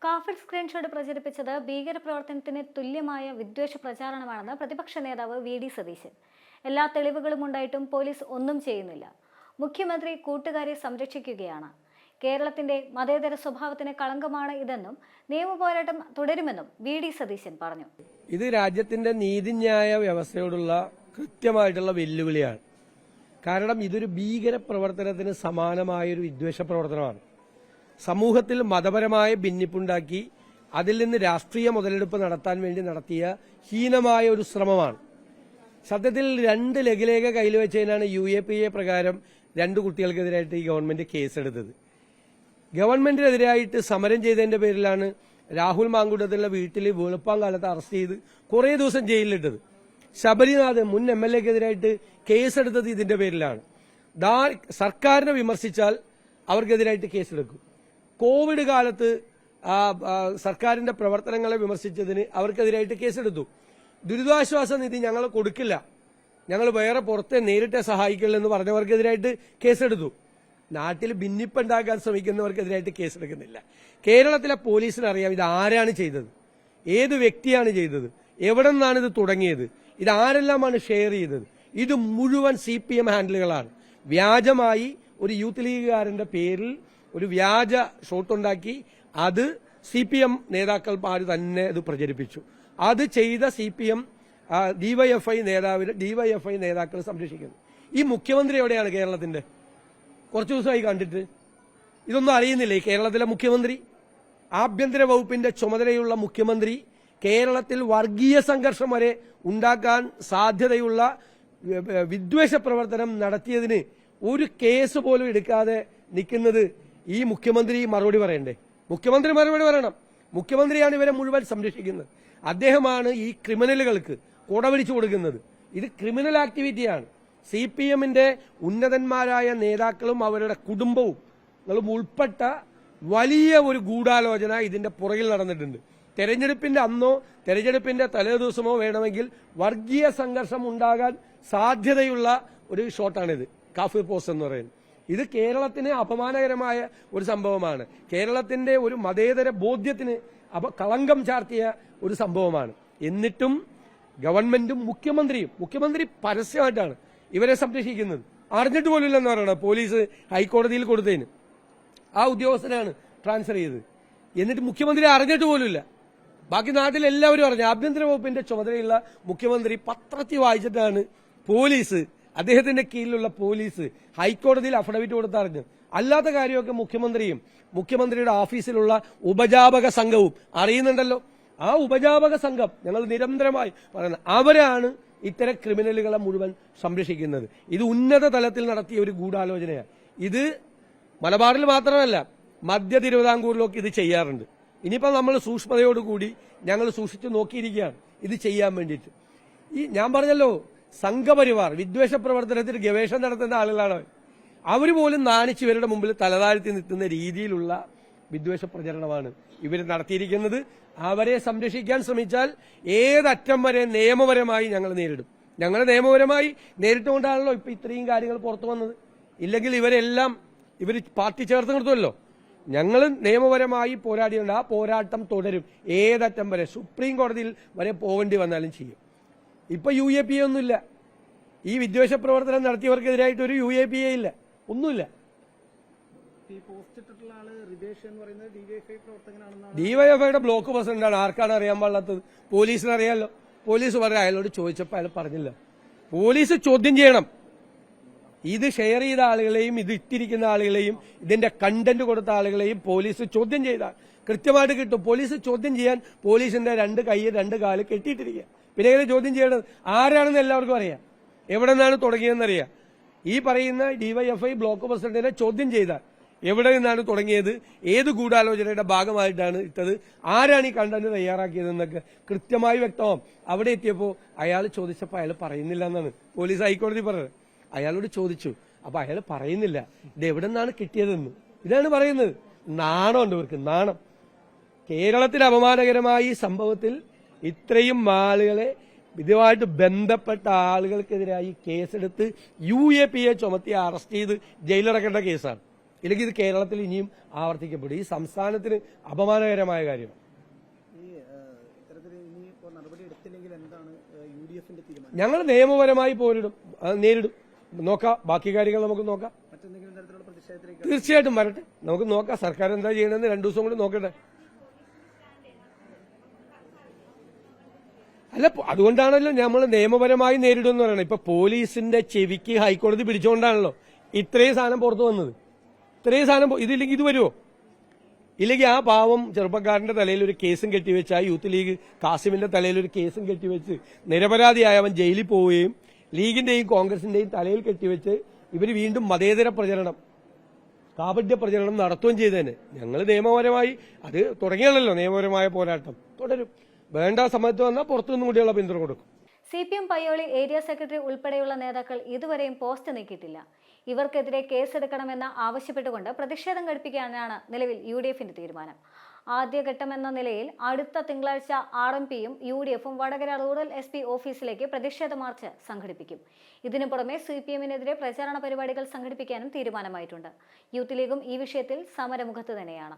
കാഫിർ സ്ക്രീൻഷോട്ട് പ്രചരിപ്പിച്ചത് ഭീകരപ്രവർത്തനത്തിന് തുല്യമായ വിദ്വേഷ പ്രചാരണമാണെന്ന് പ്രതിപക്ഷ നേതാവ് വി.ഡി. സതീശൻ. എല്ലാ തെളിവുകളും ഉണ്ടായിട്ടും പോലീസ് ഒന്നും ചെയ്യുന്നില്ല. മുഖ്യമന്ത്രി കൂട്ടുകാരെ സംരക്ഷിക്കുകയാണ്. കേരളത്തിന്റെ മതേതര സ്വഭാവത്തിന് കളങ്കമാണ് ഇതെന്നും നിയമപോരാട്ടം തുടരുമെന്നും വി.ഡി. സതീശൻ പറഞ്ഞു. ഇത് രാജ്യത്തിന്റെ നീതിന്യായ വ്യവസ്ഥയോടുള്ള കൃത്യമായിട്ടുള്ള വെല്ലുവിളിയാണ്. കാരണം ഇതൊരു ഭീകര പ്രവർത്തനത്തിന് സമാനമായൊരു വിദ്വേഷ പ്രവർത്തനമാണ്. സമൂഹത്തിൽ മതപരമായ ഭിന്നിപ്പുണ്ടാക്കി അതിൽ നിന്ന് രാഷ്ട്രീയ മുതലെടുപ്പ് നടത്താൻ വേണ്ടി നടത്തിയ ഹീനമായ ഒരു ശ്രമമാണ്. സത്യത്തിൽ 2 ലഘുലേഖ കയ്യിൽ വെച്ചതിനാണ് UAPA പ്രകാരം 2 കുട്ടികൾക്കെതിരായിട്ട് ഈ ഗവൺമെന്റ് കേസെടുത്തത്. ഗവൺമെന്റിനെതിരായിട്ട് സമരം ചെയ്തതിന്റെ പേരിലാണ് രാഹുൽ മാങ്കുട്ടത്തിലുള്ള വീട്ടിൽ വെളുപ്പാങ്കാലത്ത് അറസ്റ്റ് ചെയ്ത് കുറേ ദിവസം ജയിലിലിട്ടത്. ശബരിനാഥ് മുൻ MLA-ക്കെതിരായിട്ട് കേസെടുത്തത് ഇതിന്റെ പേരിലാണ്. സർക്കാരിനെ വിമർശിച്ചാൽ അവർക്കെതിരായിട്ട് കേസെടുക്കും. കോവിഡ് കാലത്ത് സർക്കാരിന്റെ പ്രവർത്തനങ്ങളെ വിമർശിച്ചതിന് അവർക്കെതിരായിട്ട് കേസെടുത്തു. ദുരിതാശ്വാസ നിധി ഞങ്ങൾ കൊടുക്കില്ല, ഞങ്ങൾ വേറെ പുറത്തെ നേരിട്ട് സഹായിക്കില്ല എന്ന് പറഞ്ഞവർക്കെതിരായിട്ട് കേസെടുത്തു. നാട്ടിൽ ഭിന്നിപ്പുണ്ടാക്കാൻ ശ്രമിക്കുന്നവർക്കെതിരായിട്ട് കേസെടുക്കുന്നില്ല. കേരളത്തിലെ പോലീസിന് അറിയാം ഇത് ആരാണ് ചെയ്തത്, ഏത് വ്യക്തിയാണ് ചെയ്തത്, എവിടെ നിന്നാണ് ഇത് തുടങ്ങിയത്, ഇത് ആരെല്ലാമാണ് ഷെയർ ചെയ്തത്. ഇത് മുഴുവൻ CPM ഹാൻഡിലുകളാണ്. വ്യാജമായി ഒരു യൂത്ത് ലീഗുകാരന്റെ പേരിൽ ഒരു വ്യാജ ഷോട്ടുണ്ടാക്കി അത് CPM നേതാക്കന്മാർ തന്നെ ഇത് പ്രചരിപ്പിച്ചു. അത് ചെയ്ത CPM DYFI നേതാക്കൾ സംരക്ഷിക്കുന്നു. ഈ മുഖ്യമന്ത്രി എവിടെയാണ് കേരളത്തിന്റെ? കുറച്ചു ദിവസമായി കണ്ടിട്ട് ഇതൊന്നും അറിയുന്നില്ലേ? കേരളത്തിലെ മുഖ്യമന്ത്രി, ആഭ്യന്തര വകുപ്പിന്റെ ചുമതലയുള്ള മുഖ്യമന്ത്രി കേരളത്തിൽ വർഗീയ സംഘർഷം വരെ ഉണ്ടാക്കാൻ സാധ്യതയുള്ള വിദ്വേഷ പ്രവർത്തനം നടത്തിയതിന് ഒരു കേസ് പോലും എടുക്കാതെ നിൽക്കുന്നത് ഈ മുഖ്യമന്ത്രി മറുപടി പറയണ്ടേ? മുഖ്യമന്ത്രി മറുപടി പറയണം. മുഖ്യമന്ത്രിയാണ് ഇവരെ മുഴുവൻ സംരക്ഷിക്കുന്നത്. അദ്ദേഹമാണ് ഈ ക്രിമിനലുകൾക്ക് കൊടപിടിച്ചു കൊടുക്കുന്നത്. ഇത് ക്രിമിനൽ ആക്ടിവിറ്റിയാണ്. CPM-ന്റെ ഉന്നതന്മാരായ നേതാക്കളും അവരുടെ കുടുംബവും ഉൾപ്പെട്ട വലിയ ഒരു ഗൂഢാലോചന ഇതിന്റെ പുറകിൽ നടന്നിട്ടുണ്ട്. തെരഞ്ഞെടുപ്പിന്റെ അന്നോ തെരഞ്ഞെടുപ്പിന്റെ തലേദിവസമോ വേണമെങ്കിൽ വർഗീയ സംഘർഷം ഉണ്ടാകാൻ സാധ്യതയുള്ള ഒരു ഷോട്ടാണിത്. കാഫിർ പോസ്റ്റ് എന്ന് പറയുന്നത് ഇത് കേരളത്തിന് അപമാനകരമായ ഒരു സംഭവമാണ്. കേരളത്തിന്റെ ഒരു മതേതര ബോധ്യത്തിന് കളങ്കം ചാർത്തിയ ഒരു സംഭവമാണ്. എന്നിട്ടും ഗവൺമെന്റും മുഖ്യമന്ത്രി പരസ്യമായിട്ടാണ് ഇവരെ സംരക്ഷിക്കുന്നത്. അറിഞ്ഞിട്ട് പോലുമില്ലെന്ന് പറയണം. പോലീസ് ഹൈക്കോടതിയിൽ കൊടുത്തതിന് ആ ഉദ്യോഗസ്ഥനാണ് ട്രാൻസ്ഫർ ചെയ്തത്. എന്നിട്ട് മുഖ്യമന്ത്രി അറിഞ്ഞിട്ട് പോലുമില്ല. ബാക്കി നാട്ടിൽ എല്ലാവരും അറിഞ്ഞു. ആഭ്യന്തര വകുപ്പിന്റെ ചുമതലയുള്ള മുഖ്യമന്ത്രി പത്രത്തിൽ വായിച്ചിട്ടാണ് പോലീസ്, അദ്ദേഹത്തിന്റെ കീഴിലുള്ള പോലീസ് ഹൈക്കോടതിയിൽ അഫിഡവിറ്റ് കൊടുത്തറിഞ്ഞു. അല്ലാത്ത കാര്യമൊക്കെ മുഖ്യമന്ത്രിയും മുഖ്യമന്ത്രിയുടെ ഓഫീസിലുള്ള ഉപജാപക സംഘവും അറിയുന്നുണ്ടല്ലോ. ആ ഉപജാപക സംഘം ഞങ്ങൾ നിരന്തരമായി പറയുന്നത് അവരാണ് ഇത്തരം ക്രിമിനലുകളെ മുഴുവൻ സംരക്ഷിക്കുന്നത്. ഇത് ഉന്നത തലത്തിൽ നടത്തിയ ഒരു ഗൂഢാലോചനയാണ്. ഇത് മലബാറിൽ മാത്രമല്ല മധ്യ തിരുവിതാംകൂറിലൊക്കെ ഇത് ചെയ്യാറുണ്ട്. ഇനിയിപ്പോൾ നമ്മൾ സൂക്ഷ്മതയോടുകൂടി ഞങ്ങൾ സൂക്ഷിച്ചു നോക്കിയിരിക്കുകയാണ് ഇത് ചെയ്യാൻ വേണ്ടിയിട്ട്. ഞാൻ പറഞ്ഞല്ലോ, സംഘപരിവാർ വിദ്വേഷ പ്രവർത്തനത്തിൽ ഗവേഷണം നടത്തുന്ന ആളുകളാണ്. അവർ പോലും നാണിച്ച് ഇവരുടെ മുമ്പിൽ തലതാഴ്ത്തി നിൽക്കുന്ന രീതിയിലുള്ള വിദ്വേഷ പ്രചരണമാണ് ഇവർ നടത്തിയിരിക്കുന്നത്. അവരെ സംരക്ഷിക്കാൻ ശ്രമിച്ചാൽ ഏതറ്റം വരെ നിയമപരമായി ഞങ്ങൾ നേരിടും. ഞങ്ങൾ നിയമപരമായി നേരിട്ടുകൊണ്ടാണല്ലോ ഇപ്പൊ ഇത്രയും കാര്യങ്ങൾ പുറത്തു വന്നത്. ഇല്ലെങ്കിൽ ഇവർ പാർട്ടി ചേർത്ത് നിർത്തുമല്ലോ. ഞങ്ങൾ നിയമപരമായി പോരാടിയുണ്ട്. ആ പോരാട്ടം തുടരും. ഏതറ്റം വരെ സുപ്രീം കോടതിയിൽ വരെ പോകേണ്ടി വന്നാലും ചെയ്യും. ഇപ്പൊ UAPA ഒന്നുമില്ല. ഈ വിദ്വേഷ പ്രവർത്തനം നടത്തിയവർക്കെതിരായിട്ട് ഒരു UAPA ഇല്ല, ഒന്നുമില്ല. DYFIയുടെ ബ്ലോക്ക് പ്രസിഡന്റാണ്. ആർക്കാണ് അറിയാൻ പാടില്ലാത്തത്? പോലീസിന് അറിയാമല്ലോ. പോലീസ് പറയാം. അയാളോട് ചോദിച്ചപ്പോൾ അയാൾ പറഞ്ഞില്ല. പോലീസ് ചോദ്യം ചെയ്യണം. ഇത് ഷെയർ ചെയ്ത ആളുകളെയും ഇത് ഇട്ടിരിക്കുന്ന ആളുകളെയും ഇതിന്റെ കണ്ടന്റ് കൊടുത്ത ആളുകളെയും പോലീസ് ചോദ്യം ചെയ്താൽ കൃത്യമായിട്ട് കിട്ടും. പോലീസ് ചോദ്യം ചെയ്യാൻ പോലീസിന്റെ 2 കൈ 2 കാല് കെട്ടിയിട്ടിരിക്കുക. പിന്നെ എങ്ങനെ ചോദ്യം ചെയ്യണത്? ആരാണെന്ന് എല്ലാവർക്കും അറിയാം. എവിടെ നിന്നാണ് തുടങ്ങിയതെന്നറിയാം. ഈ പറയുന്ന DYFI ബ്ലോക്ക് പ്രസിഡന്റിനെ ചോദ്യം ചെയ്താൽ എവിടെ നിന്നാണ് തുടങ്ങിയത്, ഏത് ഗൂഢാലോചനയുടെ ഭാഗമായിട്ടാണ് ഇട്ടത്, ആരാണ് ഈ കണ്ടന്റ് തയ്യാറാക്കിയതെന്നൊക്കെ കൃത്യമായി വ്യക്തമാവും. അവിടെ എത്തിയപ്പോൾ അയാൾ ചോദിച്ചപ്പോൾ അയാൾ പറയുന്നില്ല എന്നാണ് പോലീസ് ഹൈക്കോടതി പറഞ്ഞത്. അയാളോട് ചോദിച്ചു, അപ്പൊ അയാൾ പറയുന്നില്ല ഇത് എവിടെ നിന്നാണ് കിട്ടിയതെന്ന്. ഇതാണ് പറയുന്നത്. നാണമുണ്ട് ഇവർക്ക്, നാണം. കേരളത്തിൽ അപമാനകരമായ ഈ സംഭവത്തിൽ ഇത്രയും ആളുകളെ, ഇതുമായിട്ട് ബന്ധപ്പെട്ട ആളുകൾക്കെതിരായി കേസെടുത്ത് UAPA ചുമത്തി അറസ്റ്റ് ചെയ്ത് ജയിലിറക്കേണ്ട കേസാണ്. ഇല്ലെങ്കിൽ ഇത് കേരളത്തിൽ ഇനിയും ആവർത്തിക്കപ്പെടും. ഈ സംസ്ഥാനത്തിന് അപമാനകരമായ കാര്യമാണ്. ഞങ്ങൾ നിയമപരമായി നേരിടും. നോക്കാം, ബാക്കി കാര്യങ്ങൾ നമുക്ക് നോക്കാം. തീർച്ചയായിട്ടും വരട്ടെ, നമുക്ക് നോക്കാം. സർക്കാർ എന്താ ചെയ്യണമെന്ന് 2 ദിവസം കൂടി നോക്കട്ടെ. അല്ല, അതുകൊണ്ടാണല്ലോ നമ്മൾ നിയമപരമായി നേരിടുമെന്ന് പറയുന്നത്. ഇപ്പൊ പോലീസിന്റെ ചെവിക്ക് ഹൈക്കോടതി പിടിച്ചുകൊണ്ടാണല്ലോ ഇത്രയും സാധനം പുറത്തു വന്നത്. ഇത്രയും സാധനം ഇതില്ലെങ്കിൽ ഇത് വരുമോ? ഇല്ലെങ്കിൽ ആ പാവം ചെറുപ്പക്കാരന്റെ തലയിൽ ഒരു കേസും കെട്ടിവെച്ച്, ആ യൂത്ത് ലീഗ് കാസിമിന്റെ തലയിൽ ഒരു കേസും കെട്ടിവെച്ച് നിരപരാധിയായ അവൻ ജയിലിൽ പോവുകയും ലീഗിന്റെയും കോൺഗ്രസിന്റെയും തലയിൽ കെട്ടിവെച്ച് ഇവർ വീണ്ടും മതേതര പ്രചരണം, കാപട്യ പ്രചരണം നടത്തുകയും ചെയ്തതിന് ഞങ്ങൾ നിയമപരമായി അത് തുടങ്ങിയാണല്ലോ. നിയമപരമായ പോരാട്ടം തുടരും. വേണ്ട സമയത്ത് വന്നാൽ പുറത്തുനിന്നും കൂടിയുള്ള പിന്തുണ കൊടുക്കും. CPM പയ്യോളി ഏരിയ സെക്രട്ടറി ഉൾപ്പെടെയുള്ള നേതാക്കൾ ഇതുവരെയും പോസ്റ്റ് നീക്കിയിട്ടില്ല. ഇവർക്കെതിരെ കേസെടുക്കണമെന്ന് ആവശ്യപ്പെട്ടുകൊണ്ട് പ്രതിഷേധം ഘടിപ്പിക്കാനാണ് നിലവിൽ UDFന്റെ തീരുമാനം. ആദ്യഘട്ടമെന്ന നിലയിൽ അടുത്ത തിങ്കളാഴ്ച RMPയും UDFും വടകര റൂറൽ SP ഓഫീസിലേക്ക് പ്രതിഷേധ മാർച്ച് സംഘടിപ്പിക്കും. ഇതിനു പുറമെ CPMനെതിരെ പ്രചാരണ പരിപാടികൾ സംഘടിപ്പിക്കാനും തീരുമാനമായിട്ടുണ്ട്. യൂത്ത് ലീഗും ഈ വിഷയത്തിൽ സമരമുഖത്ത് തന്നെയാണ്.